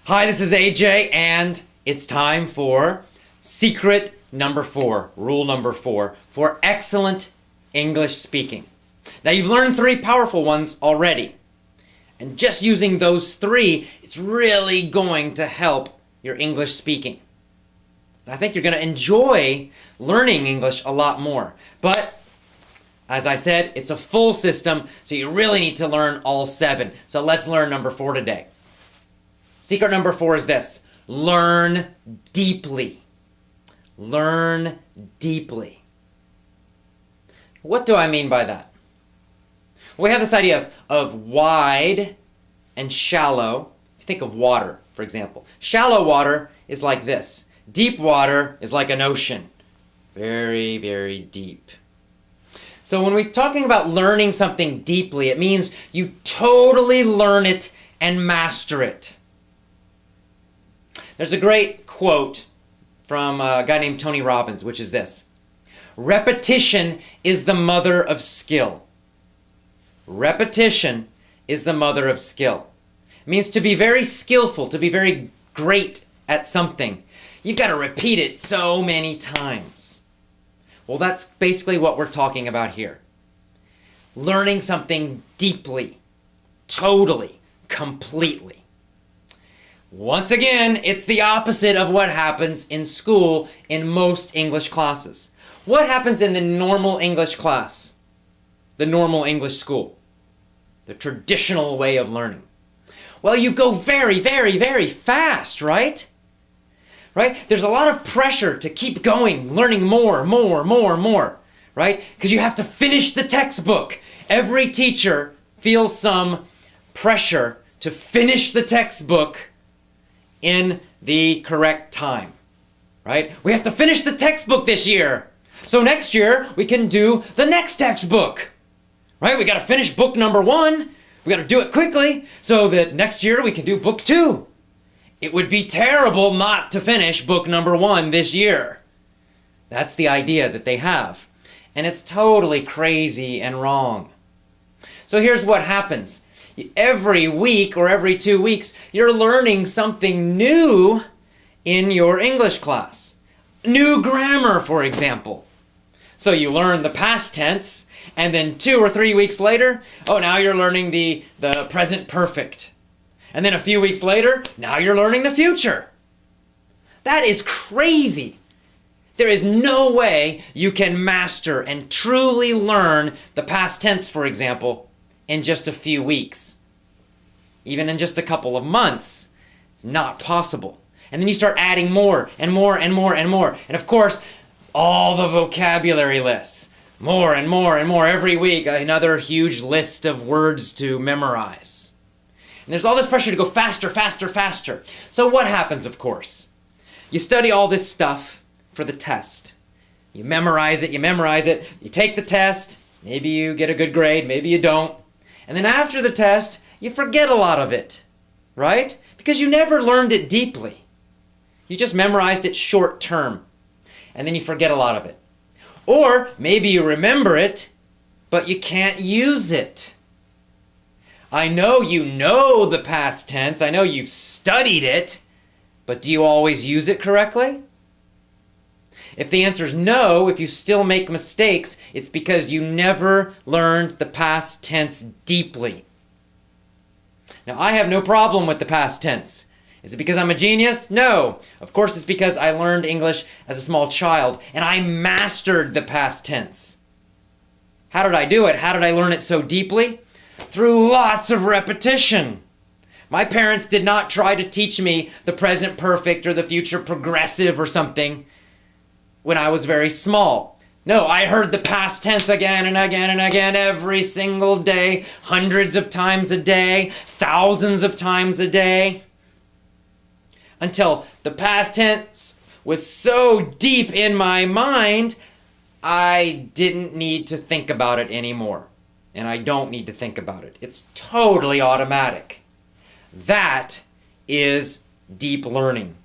Hi, this is AJ, and it's time for secret number 4, rule number 4, for excellent English speaking. Now, you've learned 3 powerful ones already, and just using those 3, it's really going to help your English speaking. And I think you're going to enjoy learning English a lot more. But, as I said, it's a full system, so you really need to learn all 7. So let's learn number 4 today. Secret number 4 is this: learn deeply. Learn deeply. What do I mean by that? We have this idea of wide and shallow. Think of water, for example. Shallow water is like this. Deep water is like an ocean. Very, very deep. So when we're talking about learning something deeply, it means you totally learn it and master it. There's a great quote from a guy named Tony Robbins, which is this: repetition is the mother of skill. Repetition is the mother of skill. It means to be very skillful, to be very great at something, you've got to repeat it so many times. Well, that's basically what we're talking about here. Learning something deeply, totally, completely. Once again, it's the opposite of what happens in school in most English classes. What happens in the normal English class? The normal English school? The traditional way of learning? Well, you go very, very, very fast, right? Right? There's a lot of pressure to keep going, learning more, right? Because you have to finish the textbook. Every teacher feels some pressure to finish the textbook in the correct time, right? We have to finish the textbook this year. So next year, we can do the next textbook, right? We got to finish book number 1. We got to do it quickly so that next year we can do book 2. It would be terrible not to finish book number 1 this year. That's the idea that they have. And it's totally crazy and wrong. So here's what happens. Every week or every 2 weeks, you're learning something new in your English class. New grammar, for example. So you learn the past tense, and then 2 or 3 weeks later, oh, now you're learning the present perfect. And then a few weeks later, now you're learning the future. That is crazy. There is no way you can master and truly learn the past tense, for example, in just a few weeks. Even in just a couple of months. It's not possible. And then you start adding more and more and more and more. And of course, all the vocabulary lists. More and more and more every week. Another huge list of words to memorize. And there's all this pressure to go faster, faster, faster. So what happens, of course? You study all this stuff for the test. You memorize it, you take the test, maybe you get a good grade, maybe you don't. And then after the test, you forget a lot of it, right? Because you never learned it deeply. You just memorized it short term, and then you forget a lot of it. Or maybe you remember it, but you can't use it. I know you know the past tense, I know you've studied it, but do you always use it correctly? If the answer is no, if you still make mistakes, it's because you never learned the past tense deeply. Now, I have no problem with the past tense. Is it because I'm a genius? No. Of course, it's because I learned English as a small child, and I mastered the past tense. How did I do it? How did I learn it so deeply? Through lots of repetition. My parents did not try to teach me the present perfect or the future progressive or something when I was very small. No, I heard the past tense again and again and again every single day, hundreds of times a day, thousands of times a day, until the past tense was so deep in my mind, I didn't need to think about it anymore. And I don't need to think about it. It's totally automatic. That is deep learning.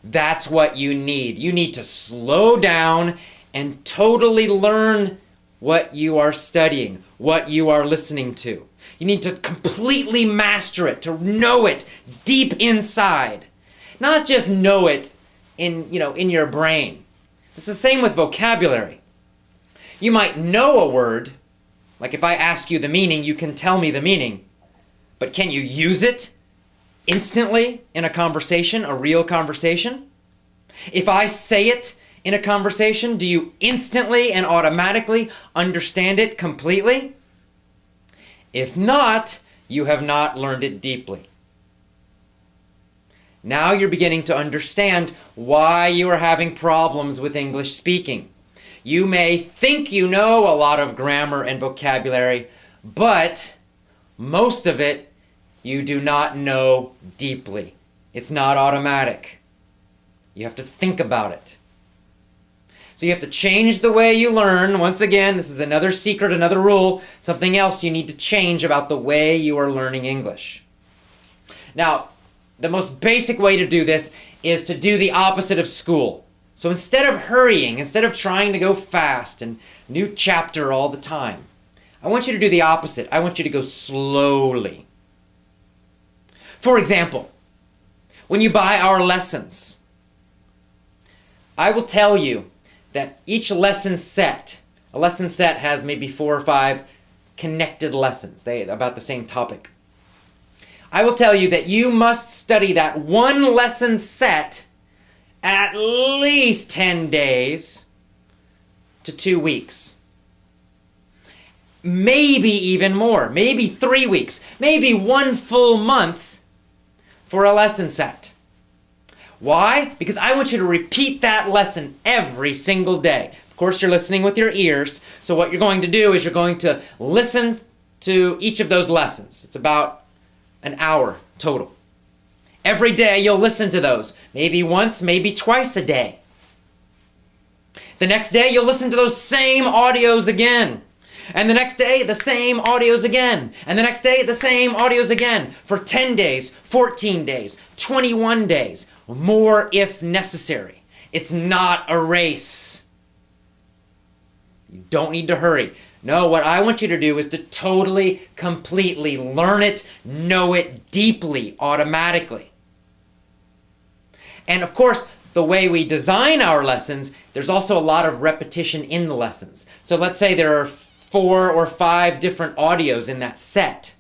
That's what you need. You need to slow down and totally learn what you are studying, what you are listening to. You need to completely master it, to know it deep inside. Not just know it in your brain. It's the same with vocabulary. You might know a word, like if I ask you the meaning, you can tell me the meaning, but can you use it instantly in a conversation, a real conversation? If I say it in a conversation, do you instantly and automatically understand it completely? If not, you have not learned it deeply. Now you're beginning to understand why you are having problems with English speaking. You may think you know a lot of grammar and vocabulary, but most of it you do not know deeply. It's not automatic. You have to think about it. So you have to change the way you learn. Once again, this is another secret, another rule, something else you need to change about the way you are learning English. Now, the most basic way to do this is to do the opposite of school. So instead of hurrying, instead of trying to go fast and new chapter all the time, I want you to do the opposite. I want you to go slowly. For example, when you buy our lessons, I will tell you that each lesson set, a lesson set has maybe 4 or 5 connected lessons, about the same topic. I will tell you that you must study that one lesson set at least 10 days to 2 weeks. Maybe even more, maybe 3 weeks, maybe 1 full month for a lesson set. Why? Because I want you to repeat that lesson every single day. Of course, you're listening with your ears, so what you're going to do is you're going to listen to each of those lessons. It's about an hour total. Every day you'll listen to those, maybe once, maybe twice a day. The next day you'll listen to those same audios again. And the next day, the same audios again. And the next day, the same audios again. For 10 days, 14 days, 21 days. More if necessary. It's not a race. You don't need to hurry. No, what I want you to do is to totally, completely learn it, know it deeply, automatically. And of course, the way we design our lessons, there's also a lot of repetition in the lessons. So let's say there are 4 or 5 different audios in that set.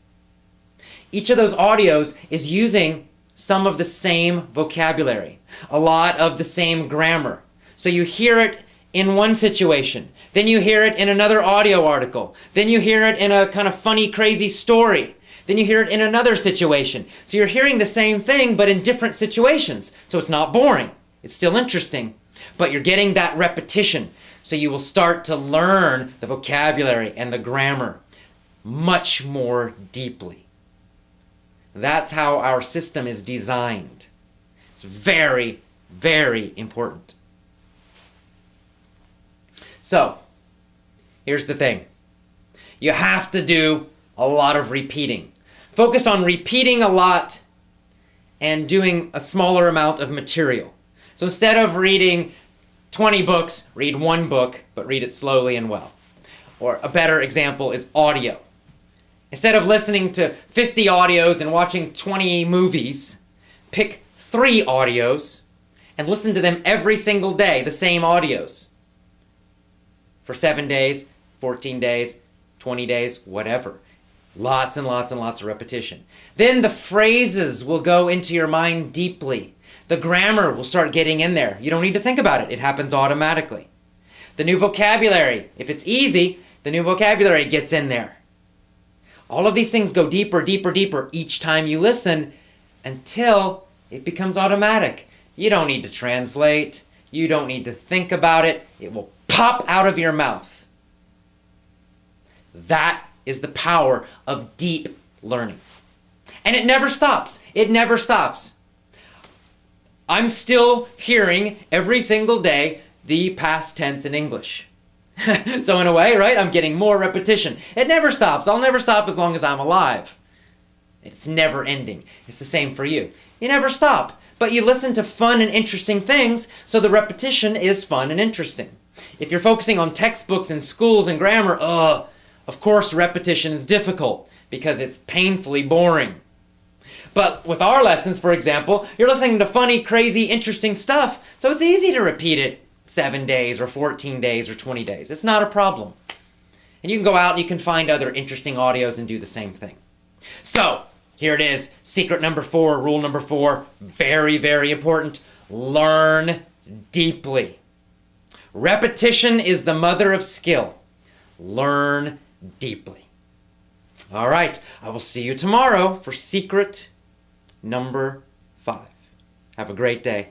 Each of those audios is using some of the same vocabulary, a lot of the same grammar. So you hear it in one situation, then you hear it in another audio article, then you hear it in a kind of funny, crazy story, then you hear it in another situation. So you're hearing the same thing, but in different situations. So it's not boring. It's still interesting, but you're getting that repetition. So you will start to learn the vocabulary and the grammar much more deeply. That's how our system is designed. It's very, very important. So, here's the thing. You have to do a lot of repeating. Focus on repeating a lot and doing a smaller amount of material. So instead of reading 20 books, read 1 book, but read it slowly and well. Or a better example is audio. Instead of listening to 50 audios and watching 20 movies, pick 3 audios and listen to them every single day, the same audios. For 7 days, 14 days, 20 days, whatever. Lots and lots and lots of repetition. Then the phrases will go into your mind deeply. The grammar will start getting in there. You don't need to think about it. It happens automatically. The new vocabulary, if it's easy, the new vocabulary gets in there. All of these things go deeper, deeper, deeper each time you listen until it becomes automatic. You don't need to translate. You don't need to think about it. It will pop out of your mouth. That is the power of deep learning. And it never stops. It never stops. I'm still hearing every single day the past tense in English. So in a way, right, I'm getting more repetition. It never stops. I'll never stop as long as I'm alive. It's never ending. It's the same for you. You never stop. But you listen to fun and interesting things, so the repetition is fun and interesting. If you're focusing on textbooks and schools and grammar, of course repetition is difficult because it's painfully boring. But with our lessons, for example, you're listening to funny, crazy, interesting stuff, so it's easy to repeat it 7 days or 14 days or 20 days. It's not a problem. And you can go out and you can find other interesting audios and do the same thing. So, here it is, secret number 4, rule number 4, very, very important. Learn deeply. Repetition is the mother of skill. Learn deeply. All right, I will see you tomorrow for secret number 5. Have a great day.